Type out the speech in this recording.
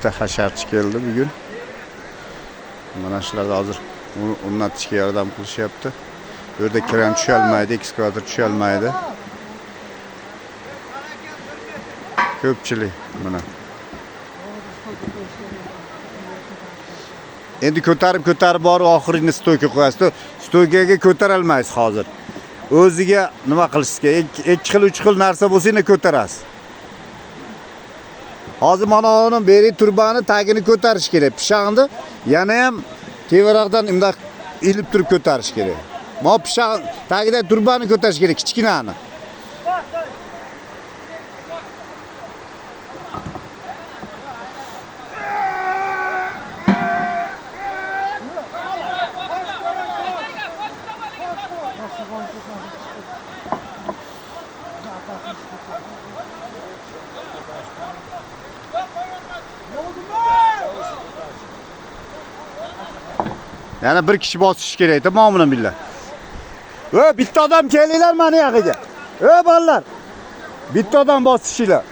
ta hasharchi keldi bugun. Mana shularda hozir o'rnatishga yordam qilishyapti. Bu yerda kran tusha olmaydi, ekskavator tusha olmaydi. Ko'pchilik mana. Endi ko'tarib borib oxirini stoyga qo'yasiz. Stoygaga ko'tara olmaysiz hozir. O'ziga nima qilishingiz kerak? 2 xil 3 xil narsa bo'lsa yana ko'tarasiz. Hozir mana uni beri turbani tagini ko'tarish kerak. Pishog'ni yana ham tevaroqdan imdaq ilib turib ko'tarish kerak. Mana pishog' tagida turbani ko'tarish kerak, kichkinani. Yani bir kishi bosish kerak, tamomini billah. Bitta odam kelinglar mana yoqiga. Bolalar. Bitta odam bosishinglar.